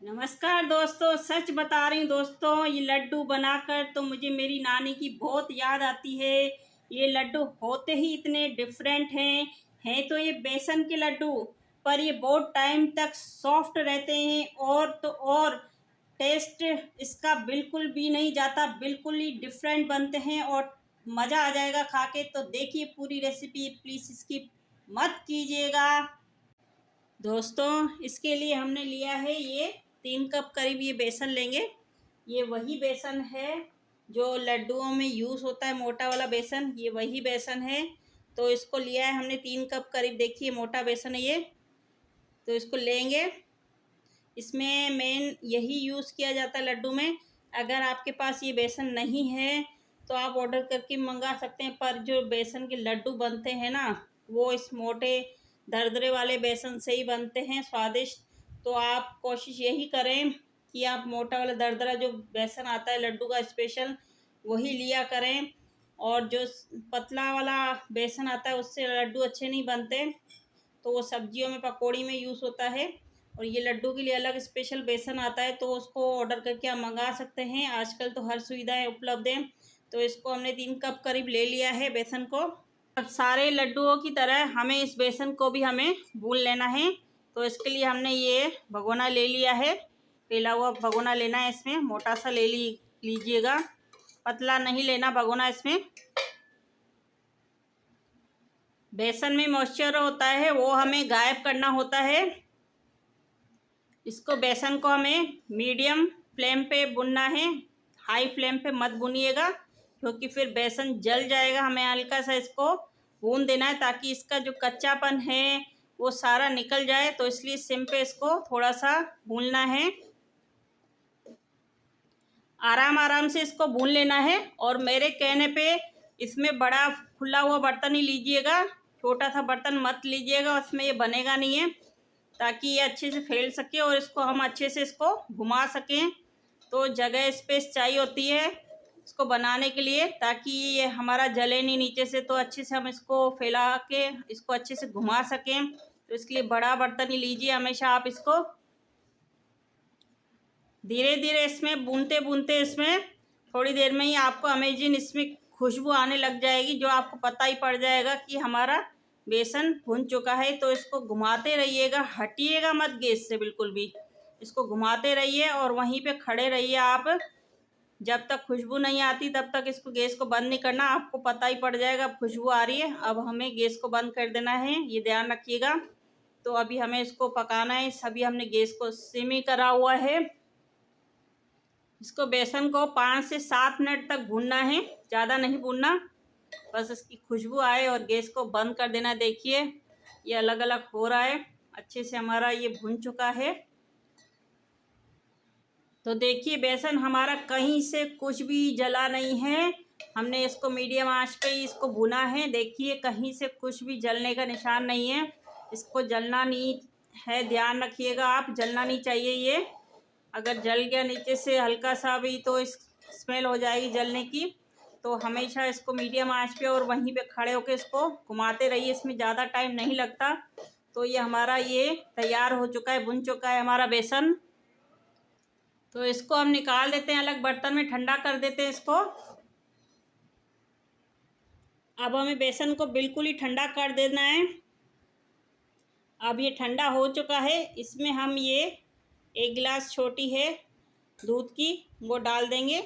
नमस्कार दोस्तों। सच बता रही हूँ दोस्तों, ये लड्डू बनाकर तो मुझे मेरी नानी की बहुत याद आती है। ये लड्डू होते ही इतने डिफरेंट हैं तो ये बेसन के लड्डू, पर ये बहुत टाइम तक सॉफ्ट रहते हैं और टेस्ट इसका बिल्कुल भी नहीं जाता, बिल्कुल ही डिफरेंट बनते हैं और मज़ा आ जाएगा खा के। तो देखिए पूरी रेसिपी, प्लीज़ स्किप मत कीजिएगा। दोस्तों इसके लिए हमने लिया है ये 3 कप करीब ये बेसन लेंगे। ये वही बेसन है जो लड्डुओं में यूज़ होता है, मोटा वाला बेसन, ये वही बेसन है। तो इसको लिया है हमने 3 कप करीब। देखिए मोटा बेसन है ये, तो इसको लेंगे। इसमें मेन यही यूज़ किया जाता है लड्डू में। अगर आपके पास ये बेसन नहीं है तो आप ऑर्डर करके मंगा सकते हैं, पर जो बेसन के लड्डू बनते हैं ना, वो इस मोटे दरदरे वाले बेसन से ही बनते हैं स्वादिष्ट। तो आप कोशिश यही करें कि आप मोटा वाला दरदरा जो बेसन आता है लड्डू का स्पेशल, वही लिया करें। और जो पतला वाला बेसन आता है उससे लड्डू अच्छे नहीं बनते, तो वो सब्जियों में, पकौड़ी में यूज़ होता है। और ये लड्डू के लिए अलग स्पेशल बेसन आता है, तो उसको ऑर्डर करके आप मंगा सकते हैं। आजकल तो हर सुविधाएं उपलब्ध हैं। तो इसको हमने 3 कप करीब ले लिया है बेसन को। अब सारे लड्डुओं की तरह हमें इस बेसन को भी हमें भून लेना है। तो इसके लिए हमने ये भगोना ले लिया है, पेला हुआ भगोना लेना है। इसमें मोटा सा लीजिएगा, पतला नहीं लेना भगोना। इसमें बेसन में मॉइस्चर होता है, वो हमें गायब करना होता है। इसको बेसन को हमें मीडियम फ्लेम पे भुनना है, हाई फ्लेम पे मत भुनिएगा, क्योंकि फिर बेसन जल जाएगा। हमें हल्का सा इसको भून देना है ताकि इसका जो कच्चापन है वो सारा निकल जाए। तो इसलिए सिम पे इसको थोड़ा सा भूनना है, आराम आराम से इसको भून लेना है। और मेरे कहने पे इसमें बड़ा खुला हुआ बर्तन ही लीजिएगा, छोटा सा बर्तन मत लीजिएगा, उसमें ये बनेगा नहीं है। ताकि ये अच्छे से फैल सके और इसको हम अच्छे से इसको घुमा सकें। तो जगह स्पेस चाहिए होती है इसको बनाने के लिए, ताकि ये हमारा जले नहीं नीचे से। तो अच्छे से हम इसको फैला के इसको अच्छे से घुमा सकें, तो इसके लिए बड़ा बर्तन ही लीजिए हमेशा आप। इसको धीरे धीरे इसमें भूनते भूनते इसमें थोड़ी देर में ही आपको अमेजिंग इसमें खुशबू आने लग जाएगी, जो आपको पता ही पड़ जाएगा कि हमारा बेसन भुन चुका है। तो इसको घुमाते रहिएगा, हटिएगा मत गैस से बिल्कुल भी। इसको घुमाते रहिए और वहीं पे खड़े रहिए आप। जब तक खुशबू नहीं आती तब तक इसको गैस को बंद नहीं करना। आपको पता ही पड़ जाएगा अब खुशबू आ रही है, अब हमें गैस को बंद कर देना है, ये ध्यान रखिएगा। तो अभी हमें इसको पकाना है, सभी हमने गैस को सिम ही करा हुआ है। इसको बेसन को 5 से 7 मिनट तक भूनना है, ज़्यादा नहीं भूनना, बस इसकी खुशबू आए और गैस को बंद कर देना। देखिए ये अलग अलग हो रहा है, अच्छे से हमारा ये भुन चुका है। तो देखिए बेसन हमारा कहीं से कुछ भी जला नहीं है, हमने इसको मीडियम आंच पे ही इसको भुना है। देखिए कहीं से कुछ भी जलने का निशान नहीं है, इसको जलना नहीं है, ध्यान रखिएगा आप, जलना नहीं चाहिए ये। अगर जल गया नीचे से हल्का सा भी तो इस स्मेल हो जाएगी जलने की। तो हमेशा इसको मीडियम आंच पे और वहीं पे खड़े होकर इसको घुमाते रहिए, इसमें ज़्यादा टाइम नहीं लगता। तो ये हमारा ये तैयार हो चुका है, भुन चुका है हमारा बेसन। तो इसको हम निकाल देते हैं अलग बर्तन में, ठंडा कर देते हैं इसको। अब हमें बेसन को बिल्कुल ही ठंडा कर देना है। अब ये ठंडा हो चुका है, इसमें हम ये 1 गिलास छोटी है दूध की, वो डाल देंगे।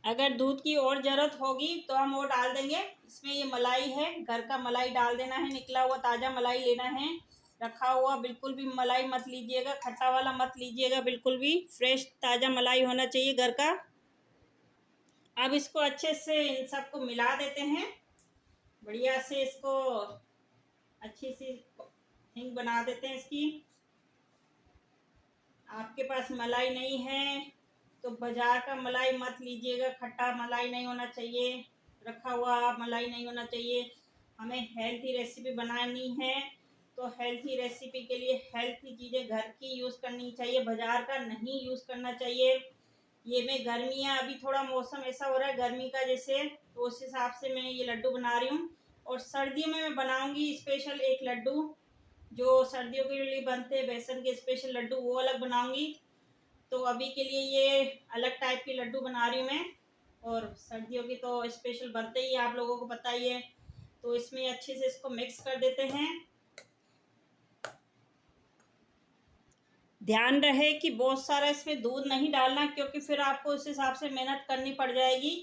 अगर दूध की और ज़रूरत होगी तो हम वो डाल देंगे। इसमें ये मलाई है, घर का मलाई डाल देना है, निकला हुआ ताज़ा मलाई लेना है। रखा हुआ बिल्कुल भी मलाई मत लीजिएगा, खट्टा वाला मत लीजिएगा, बिल्कुल भी फ्रेश ताज़ा मलाई होना चाहिए घर का। अब इसको अच्छे से इन सबको मिला देते हैं, बढ़िया से इसको अच्छी सी हिंग बना देते हैं इसकी। आपके पास मलाई नहीं है तो बाजार का मलाई मत लीजिएगा, खट्टा मलाई नहीं होना चाहिए, रखा हुआ मलाई नहीं होना चाहिए। हमें हेल्थी रेसिपी बनानी है, तो हेल्थी रेसिपी के लिए हेल्थी चीज़ें घर की यूज़ करनी चाहिए, बाजार का नहीं यूज़ करना चाहिए। ये मैं गर्मियाँ, अभी थोड़ा मौसम ऐसा हो रहा है गर्मी का जैसे, तो उस हिसाब से मैं ये लड्डू बना रही हूँ। और सर्दियों में मैं बनाऊँगी स्पेशल एक लड्डू, जो सर्दियों के लिए बनते हैं बेसन के स्पेशल लड्डू, वो अलग बनाऊंगी। तो अभी के लिए ये अलग टाइप के लड्डू बना रही हूँ मैं। और सर्दियों की तो स्पेशल बनते ही आप लोगों को पता ही है। तो इसमें अच्छे से इसको मिक्स कर देते हैं। ध्यान रहे कि बहुत सारा इसमें दूध नहीं डालना, क्योंकि फिर आपको उस हिसाब से मेहनत करनी पड़ जाएगी।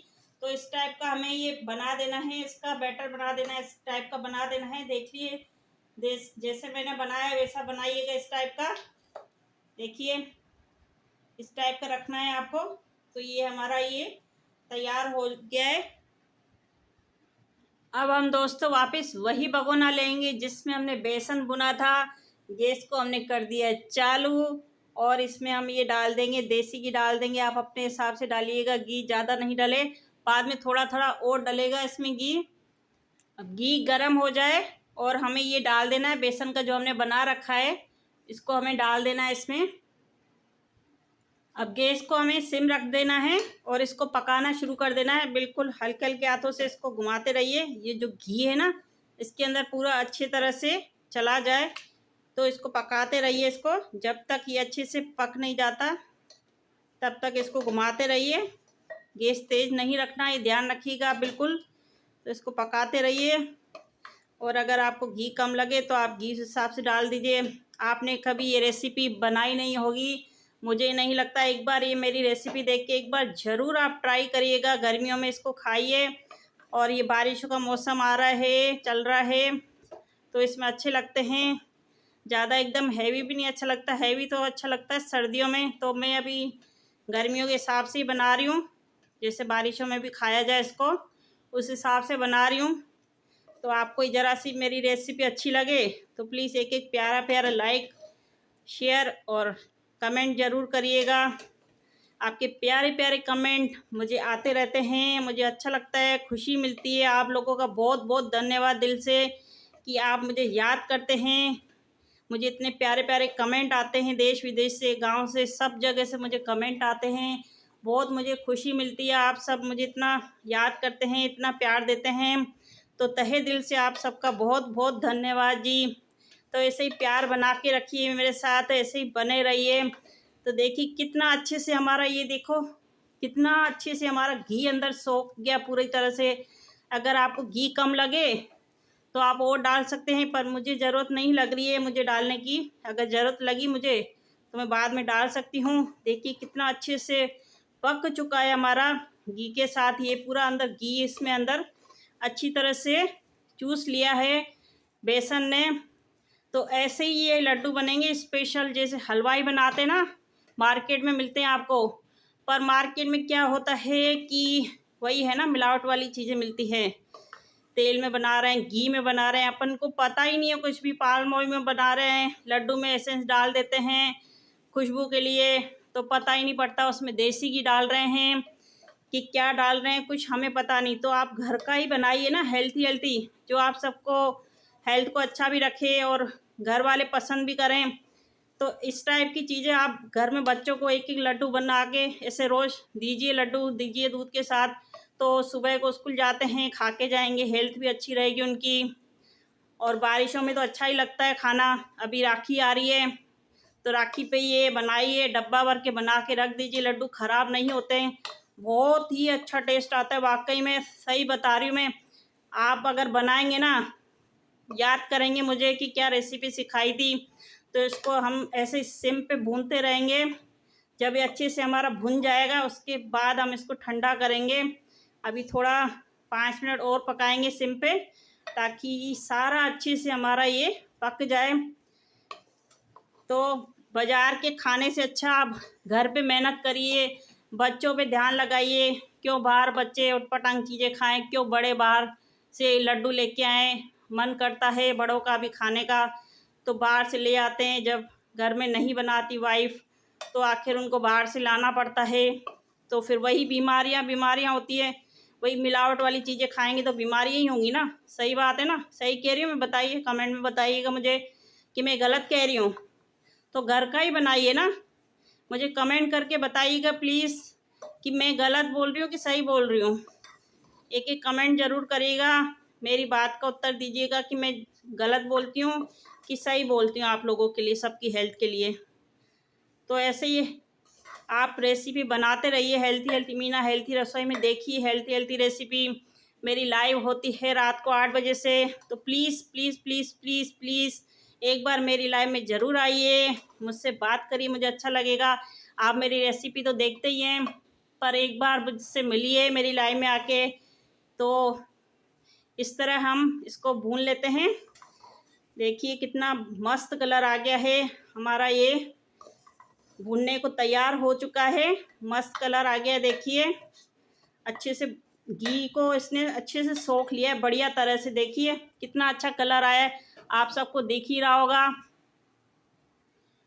तो इस टाइप का हमें ये बना देना है, इसका बैटर बना देना है, इस टाइप का बना देना है। देखिए जैसे मैंने बनाया वैसा बनाइएगा इस टाइप का। देखिए इस टाइप का रखना है आपको। तो ये हमारा ये तैयार हो गया है। अब हम दोस्तों वापस वही भगोना लेंगे जिसमें हमने बेसन बुना था। गैस को हमने कर दिया चालू और इसमें हम ये डाल देंगे, देसी घी डाल देंगे। आप अपने हिसाब से डालिएगा, घी ज़्यादा नहीं डाले, बाद में थोड़ा थोड़ा और डलेगा इसमें घी। अब घी गर्म हो जाए और हमें ये डाल देना है बेसन का जो हमने बना रखा है, इसको हमें डाल देना है इसमें। अब गैस को हमें सिम रख देना है और इसको पकाना शुरू कर देना है। बिल्कुल हल्के हल्के हाथों से इसको घुमाते रहिए। ये जो घी है ना, इसके अंदर पूरा अच्छी तरह से चला जाए। तो इसको पकाते रहिए इसको, जब तक ये अच्छे से पक नहीं जाता तब तक इसको घुमाते रहिए। गैस तेज़ नहीं रखना, ये ध्यान रखिएगा बिल्कुल। तो इसको पकाते रहिए। और अगर आपको घी कम लगे तो आप घी हिसाब से डाल दीजिए। आपने कभी ये रेसिपी बनाई नहीं होगी, मुझे नहीं लगता। एक बार ये मेरी रेसिपी देख के एक बार ज़रूर आप ट्राई करिएगा। गर्मियों में इसको खाइए। और ये बारिशों का मौसम आ रहा है, चल रहा है, तो इसमें अच्छे लगते हैं। ज़्यादा एकदम हैवी भी नहीं अच्छा लगता। हैवी तो अच्छा लगता है सर्दियों में। तो मैं अभी गर्मियों के हिसाब से ही बना रही हूँ, जैसे बारिशों में भी खाया जाए इसको, उस हिसाब से बना रही हूँ। तो आपको ज़रा सी मेरी रेसिपी अच्छी लगे तो प्लीज़ एक एक प्यारा प्यारा लाइक, शेयर और कमेंट ज़रूर करिएगा। आपके प्यारे प्यारे कमेंट मुझे आते रहते हैं, मुझे अच्छा लगता है, खुशी मिलती है। आप लोगों का बहुत बहुत धन्यवाद दिल से कि आप मुझे याद करते हैं। मुझे इतने प्यारे प्यारे कमेंट आते हैं, देश विदेश से, गांव से, सब जगह से मुझे कमेंट आते हैं। बहुत मुझे खुशी मिलती है। आप सब मुझे इतना याद करते हैं, इतना प्यार देते हैं। तो तहे दिल से आप सबका बहुत बहुत धन्यवाद जी। तो ऐसे ही प्यार बना के रखिए मेरे साथ, ऐसे ही बने रहिए। तो देखिए कितना अच्छे से हमारा ये देखो, कितना अच्छे से हमारा घी अंदर सोख गया पूरी तरह से। अगर आपको घी कम लगे तो आप और डाल सकते हैं, पर मुझे ज़रूरत नहीं लग रही है मुझे डालने की। अगर ज़रूरत लगी मुझे तो मैं बाद में डाल सकती हूँ। देखिए कितना अच्छे से पक चुका है हमारा घी के साथ। ये पूरा अंदर घी इसमें अंदर अच्छी तरह से चूस लिया है बेसन ने। तो ऐसे ही ये लड्डू बनेंगे स्पेशल, जैसे हलवाई बनाते ना, मार्केट में मिलते हैं आपको। पर मार्केट में क्या होता है कि वही है ना, मिलावट वाली चीज़ें मिलती हैं। तेल में बना रहे हैं, घी में बना रहे हैं, अपन को पता ही नहीं है कुछ भी। पाम ऑयल में बना रहे हैं, लड्डू में एसेंस डाल देते हैं खुशबू के लिए, तो पता ही नहीं पड़ता उसमें देसी घी डाल रहे हैं कि क्या डाल रहे हैं, कुछ हमें पता नहीं। तो आप घर का ही बनाइए ना, हेल्थी हेल्थी, जो आप सबको हेल्थ को अच्छा भी रखे और घर वाले पसंद भी करें। तो इस टाइप की चीज़ें आप घर में बच्चों को एक एक लड्डू बना के ऐसे रोज़ दीजिए, लड्डू दीजिए दूध के साथ। तो सुबह को स्कूल जाते हैं, खा के जाएंगे, हेल्थ भी अच्छी रहेगी उनकी। और बारिशों में तो अच्छा ही लगता है खाना। अभी राखी आ रही है, तो राखी पे ये बनाइए, डब्बा भर के बना के रख दीजिए। लड्डू ख़राब नहीं होते हैं, बहुत ही अच्छा टेस्ट आता है वाकई में, सही बता रही हूँ मैं। आप अगर बनाएंगे ना, याद करेंगे मुझे कि क्या रेसिपी सिखाई थी। तो इसको हम ऐसे सिम पे भूनते रहेंगे। जब ये अच्छे से हमारा भुन जाएगा उसके बाद हम इसको ठंडा करेंगे। अभी थोड़ा 5 मिनट और पकाएंगे सिम पे, ताकि सारा अच्छे से हमारा ये पक जाए। तो बाज़ार के खाने से अच्छा आप घर पे मेहनत करिए, बच्चों पे ध्यान लगाइए। क्यों बाहर बच्चे उटपटांग चीज़ें खाएं, क्यों बड़े बाहर से लड्डू लेके आएँ। मन करता है बड़ों का भी खाने का, तो बाहर से ले आते हैं। जब घर में नहीं बनाती वाइफ तो आखिर उनको बाहर से लाना पड़ता है। तो फिर वही बीमारियाँ होती है। वही मिलावट वाली चीज़ें खाएंगे तो बीमारियाँ ही होंगी ना। सही बात है ना, सही कह रही हूँ मैं? बताइए, कमेंट में बताइएगा मुझे कि मैं गलत कह रही हूँ। तो घर का ही बनाइए ना, मुझे कमेंट करके बताइएगा प्लीज़ कि मैं गलत बोल रही हूँ कि सही बोल रही हूँ। एक एक कमेंट ज़रूर करिएगा, मेरी बात का उत्तर दीजिएगा कि मैं गलत बोलती हूँ कि सही बोलती हूँ आप लोगों के लिए, सबकी हेल्थ के लिए। तो ऐसे ही आप रेसिपी बनाते रहिए हेल्थी हेल्थी। मीना हेल्थी रसोई में देखिए हेल्थी हेल्थी रेसिपी। मेरी लाइव होती है रात को 8 बजे से, तो please please please please please एक बार मेरी लाइव में ज़रूर आइए, मुझसे बात करिए, मुझे अच्छा लगेगा। आप मेरी रेसिपी तो देखते ही हैं, पर एक बार मुझसे मिलिए मेरी लाइव में आके। तो इस तरह हम इसको भून लेते हैं। देखिए कितना मस्त कलर आ गया है हमारा, ये भुनने को तैयार हो चुका है, मस्त कलर आ गया। देखिए अच्छे से घी को इसने अच्छे से सोख लिया है बढ़िया तरह से। देखिए कितना अच्छा कलर आया है, आप सबको दिख ही रहा होगा।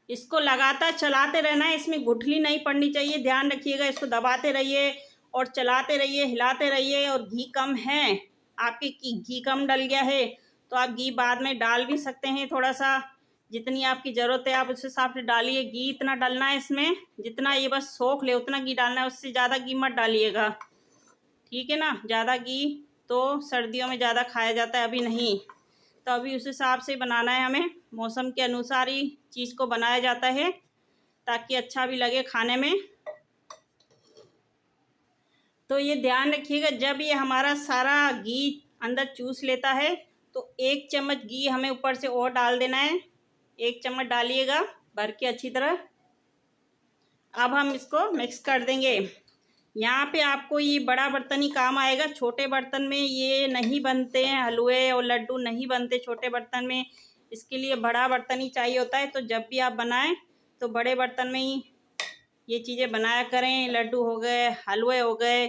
इसको लगातार चलाते रहना है, इसमें गुठली नहीं पड़नी चाहिए, ध्यान रखिएगा। इसको दबाते रहिए और चलाते रहिए, हिलाते रहिए। और घी कम है आपके, घी कम डल गया है तो आप घी बाद में डाल भी सकते हैं थोड़ा सा, जितनी आपकी ज़रूरत है आप उस हिसाब से डालिए। घी इतना डालना है इसमें जितना ये बस सोख ले, उतना घी डालना है, उससे ज़्यादा घी मत डालिएगा, ठीक है ना। ज़्यादा घी तो सर्दियों में ज़्यादा खाया जाता है, अभी नहीं। तो अभी उस हिसाब से बनाना है हमें, मौसम के अनुसार ही चीज़ को बनाया जाता है ताकि अच्छा भी लगे खाने में। तो ये ध्यान रखिएगा, जब ये हमारा सारा घी अंदर चूस लेता है तो 1 चम्मच घी हमें ऊपर से और डाल देना है। 1 चम्मच डालिएगा भर के अच्छी तरह। अब हम इसको मिक्स कर देंगे। यहाँ पे आपको ये बड़ा बर्तन ही काम आएगा, छोटे बर्तन में ये नहीं बनते हैं, हलवे और लड्डू नहीं बनते छोटे बर्तन में। इसके लिए बड़ा बर्तन ही चाहिए होता है। तो जब भी आप बनाएं तो बड़े बर्तन में ही ये चीज़ें बनाया करें। लड्डू हो गए, हलवे हो गए,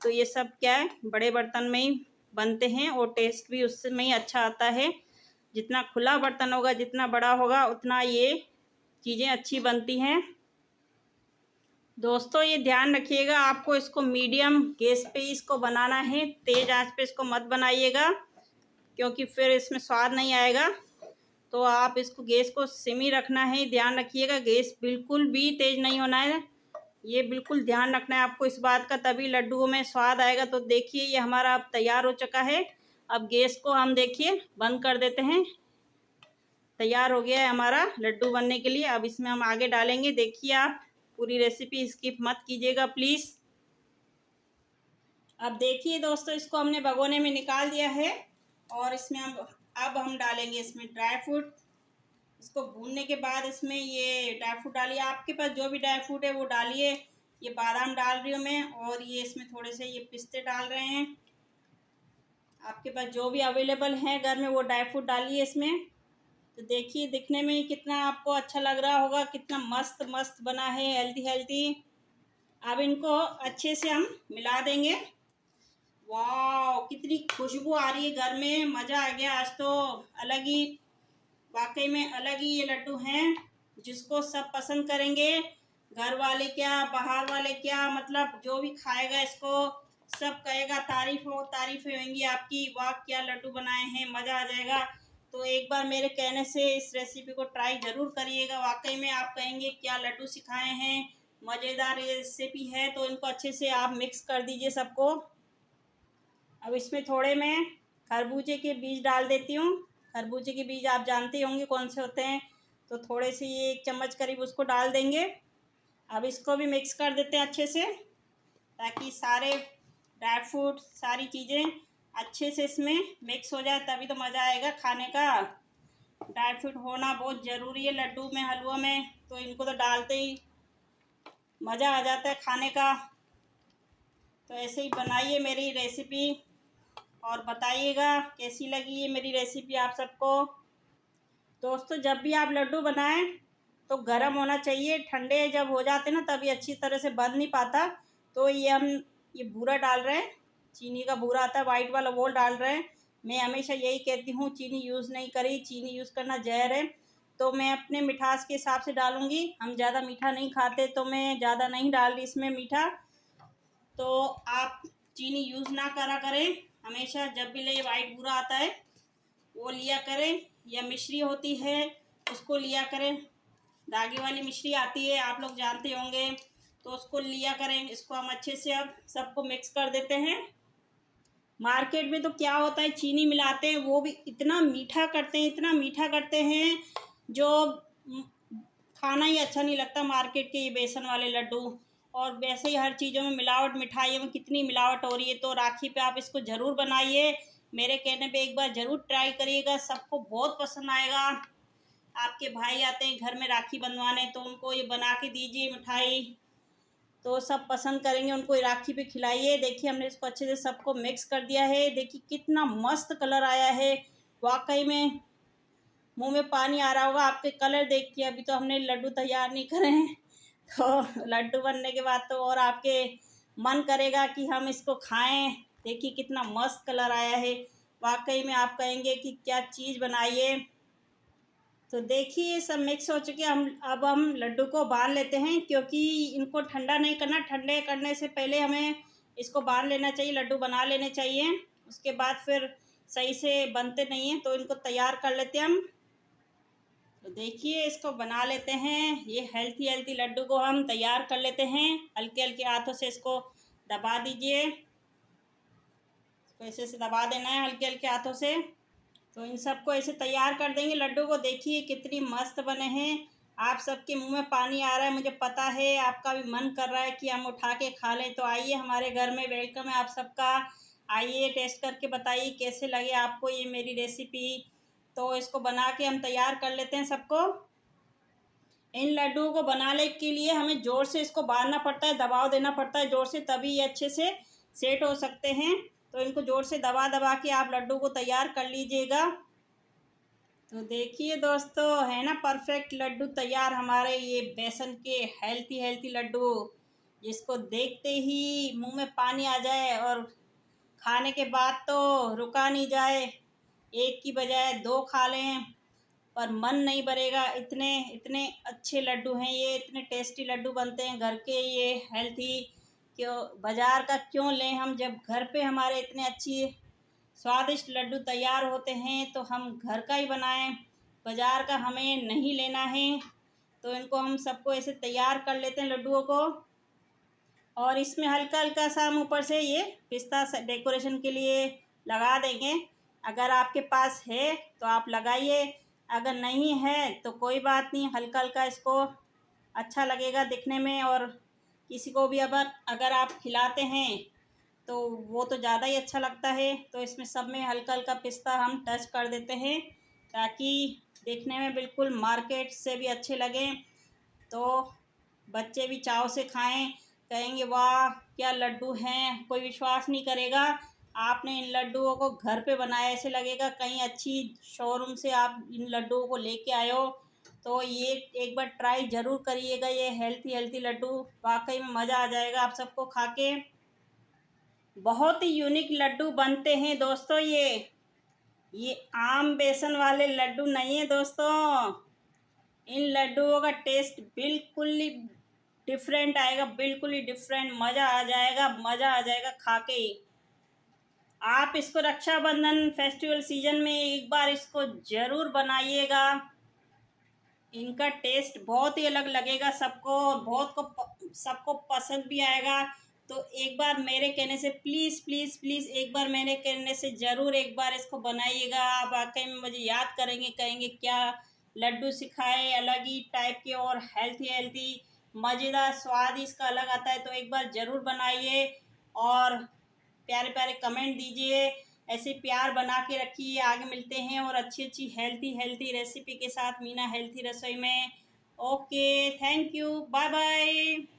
तो ये सब क्या है बड़े बर्तन में ही बनते हैं और टेस्ट भी उसमें ही अच्छा आता है। जितना खुला बर्तन होगा, जितना बड़ा होगा, उतना ये चीज़ें अच्छी बनती हैं। दोस्तों ये ध्यान रखिएगा, आपको इसको मीडियम गैस पे इसको बनाना है, तेज़ आंच पे इसको मत बनाइएगा क्योंकि फिर इसमें स्वाद नहीं आएगा। तो आप इसको गैस को सिम ही रखना है, ध्यान रखिएगा। गैस बिल्कुल भी तेज़ नहीं होना है, ये बिल्कुल ध्यान रखना है आपको इस बात का, तभी लड्डुओं में स्वाद आएगा। तो देखिए ये हमारा अब तैयार हो चुका है। अब गैस को हम देखिए बंद कर देते हैं। तैयार हो गया है हमारा लड्डू बनने के लिए। अब इसमें हम आगे डालेंगे। देखिए आप पूरी रेसिपी स्किप मत कीजिएगा प्लीज़। अब देखिए दोस्तों, इसको हमने भगोने में निकाल दिया है और इसमें अब हम डालेंगे इसमें ड्राई फ्रूट। इसको भूनने के बाद इसमें ये ड्राई फ्रूट डालिए, आपके पास जो भी ड्राई फ्रूट है वो डालिए। ये बादाम डाल रही हूँ मैं, और ये इसमें थोड़े से ये पिस्ते डाल रहे हैं। आपके पास जो भी अवेलेबल है घर में वो ड्राई फ्रूट डालिए इसमें। तो देखिए दिखने में ही कितना आपको अच्छा लग रहा होगा, कितना मस्त मस्त बना है, हेल्दी हेल्दी। अब इनको अच्छे से हम मिला देंगे। वाह कितनी खुशबू आ रही है घर में, मज़ा आ गया आज तो। अलग ही, वाकई में अलग ही ये लड्डू हैं जिसको सब पसंद करेंगे। घर वाले क्या, बाहर वाले क्या, मतलब जो भी खाएगा इसको सब कहेगा तारीफ़ें होंगी आपकी, वाह क्या लड्डू बनाए हैं, मज़ा आ जाएगा। तो एक बार मेरे कहने से इस रेसिपी को ट्राई ज़रूर करिएगा, वाकई में आप कहेंगे क्या लड्डू सिखाए हैं, मज़ेदार ये रेसिपी है। तो इनको अच्छे से आप मिक्स कर दीजिए सबको। अब इसमें थोड़े मैं खरबूजे के बीज डाल देती हूँ। खरबूजे के बीज आप जानते होंगे कौन से होते हैं, तो थोड़े से ये 1 चम्मच करीब उसको डाल देंगे। अब इसको भी मिक्स कर देते हैं अच्छे से, ताकि सारे ड्राई फ्रूट सारी चीज़ें अच्छे से इसमें मिक्स हो जाए, तभी तो मज़ा आएगा खाने का। ड्राई फ्रूट होना बहुत ज़रूरी है लड्डू में, हलवा में, तो इनको तो डालते ही मज़ा आ जाता है खाने का। तो ऐसे ही बनाइए मेरी रेसिपी और बताइएगा कैसी लगी ये मेरी रेसिपी आप सबको। दोस्तों जब भी आप लड्डू बनाएं तो गर्म होना चाहिए, ठंडे जब हो जाते ना तभी अच्छी तरह से बन नहीं पाता। तो ये हम ये बूरा डाल रहे हैं, चीनी का बूरा आता है वाइट वाला, वो डाल रहे हैं। मैं हमेशा यही कहती हूँ चीनी यूज़ नहीं करी, चीनी यूज़ करना जहर है। तो मैं अपने मिठास के हिसाब से डालूँगी, हम ज़्यादा मीठा नहीं खाते तो मैं ज़्यादा नहीं डाल रही इसमें मीठा। तो आप चीनी यूज़ ना करा करें, हमेशा जब भी ले वाइट बूरा आता है वो लिया करें, या मिश्री होती है उसको लिया करें। धागे वाली मिश्री आती है आप लोग जानते होंगे, तो उसको लिया करें। इसको हम अच्छे से अब सबको मिक्स कर देते हैं। मार्केट में तो क्या होता है, चीनी मिलाते हैं, वो भी इतना मीठा करते हैं, इतना मीठा करते हैं जो म, खाना ही अच्छा नहीं लगता मार्केट के ये बेसन वाले लड्डू। और वैसे ही हर चीज़ों में मिलावट, मिठाइयों में कितनी मिलावट हो रही है। तो राखी पे आप इसको ज़रूर बनाइए, मेरे कहने पे एक बार ज़रूर ट्राई करिएगा, सबको बहुत पसंद आएगा। आपके भाई आते हैं घर में राखी बंधवाने, तो उनको ये बना के दीजिए मिठाई, तो सब पसंद करेंगे। उनको ये राखी पे खिलाइए। देखिए हमने इसको अच्छे से सबको मिक्स कर दिया है, देखिए कितना मस्त कलर आया है, वाकई में मुंह में पानी आ रहा होगा आपके कलर देख के। अभी तो हमने लड्डू तैयार नहीं करे हैं, तो लड्डू बनने के बाद तो और आपके मन करेगा कि हम इसको खाएं। देखिए कितना मस्त कलर आया है, वाकई में आप कहेंगे कि क्या चीज़ बनाई है। तो देखिए सब मिक्स हो चुके हैं। अब हम लड्डू को बांध लेते हैं, क्योंकि इनको ठंडा नहीं करना, ठंडे करने से पहले हमें इसको बांध लेना चाहिए, लड्डू बना लेने चाहिए, उसके बाद फिर सही से बनते नहीं हैं। तो इनको तैयार कर लेते हैं हम। तो देखिए इसको बना लेते हैं, ये हेल्थी हेल्थी लड्डू को हम तैयार कर लेते हैं। हल्के हल्के हाथों से इसको दबा दीजिए, इसको ऐसे से दबा देना है हल्के हल्के हाथों से। तो इन सबको ऐसे तैयार कर देंगे लड्डू को। देखिए कितनी मस्त बने हैं, आप सबके मुंह में पानी आ रहा है, मुझे पता है आपका भी मन कर रहा है कि हम उठा के खा लें। तो आइए हमारे घर में, वेलकम है आप सबका। आइए टेस्ट करके बताइए कैसे लगे आपको ये मेरी रेसिपी। तो इसको बना के हम तैयार कर लेते हैं सबको। इन लड्डुओं को बनाने के लिए हमें ज़ोर से इसको बांधना पड़ता है, दबाव देना पड़ता है ज़ोर से, तभी ये अच्छे से सेट हो सकते हैं। तो इनको ज़ोर से दबा दबा के आप लड्डू को तैयार कर लीजिएगा। तो देखिए दोस्तों, है ना परफेक्ट लड्डू तैयार हमारे, ये बेसन के हेल्थी हेल्थी लड्डू, जिसको देखते ही मुंह में पानी आ जाए और खाने के बाद तो रुका नहीं जाए, एक की बजाय दो खा लें पर मन नहीं भरेगा। इतने इतने अच्छे लड्डू हैं ये, इतने टेस्टी लड्डू बनते हैं घर के ये हेल्थी। क्यों बाज़ार का क्यों लें हम, जब घर पे हमारे इतने अच्छी स्वादिष्ट लड्डू तैयार होते हैं तो हम घर का ही बनाएं, बाज़ार का हमें नहीं लेना है। तो इनको हम सबको ऐसे तैयार कर लेते हैं लड्डुओं को, और इसमें हल्का हल्का सा हम ऊपर से ये पिस्ता डेकोरेशन के लिए लगा देंगे। अगर आपके पास है तो आप लगाइए, अगर नहीं है तो कोई बात नहीं, हल्का हल्का इसको अच्छा लगेगा दिखने में। और किसी को भी अगर आप खिलाते हैं तो वो तो ज़्यादा ही अच्छा लगता है। तो इसमें सब में हल्का हल्का पिस्ता हम टच कर देते हैं, ताकि देखने में बिल्कुल मार्केट से भी अच्छे लगें, तो बच्चे भी चाव से खाएं, कहेंगे वाह क्या लड्डू हैं। कोई विश्वास नहीं करेगा आपने इन लड्डुओं को घर पे बनाया, ऐसे लगेगा कहीं अच्छी शोरूम से आप इन लड्डुओं को लेके आए हो। तो ये एक बार ट्राई ज़रूर करिएगा, ये हेल्थी हेल्थी लड्डू, वाकई में मज़ा आ जाएगा आप सबको खा के। बहुत ही यूनिक लड्डू बनते हैं दोस्तों ये आम बेसन वाले लड्डू नहीं है दोस्तों। इन लड्डुओं का टेस्ट बिल्कुल ही डिफरेंट आएगा, बिल्कुल ही डिफरेंट, मज़ा आ जाएगा, मज़ा आ जाएगा खा के ही। आप इसको रक्षाबंधन फेस्टिवल सीजन में एक बार इसको ज़रूर बनाइएगा, इनका टेस्ट बहुत ही अलग लगेगा सबको, बहुत को सबको पसंद भी आएगा। तो एक बार मेरे कहने से प्लीज़ प्लीज़ प्लीज़, एक बार मेरे कहने से ज़रूर एक बार इसको बनाइएगा। आप वाकई में मुझे याद करेंगे, कहेंगे क्या लड्डू सिखाए, अलग ही टाइप के और हेल्थी हेल्थी मज़ेदार स्वाद इसका अलग आता है। तो एक बार ज़रूर बनाइए और प्यारे प्यारे कमेंट दीजिए, ऐसे प्यार बना के रखिए। आगे मिलते हैं और अच्छी अच्छी हेल्थी हेल्थी रेसिपी के साथ मीना हेल्थी रसोई में। Okay, thank you, bye bye.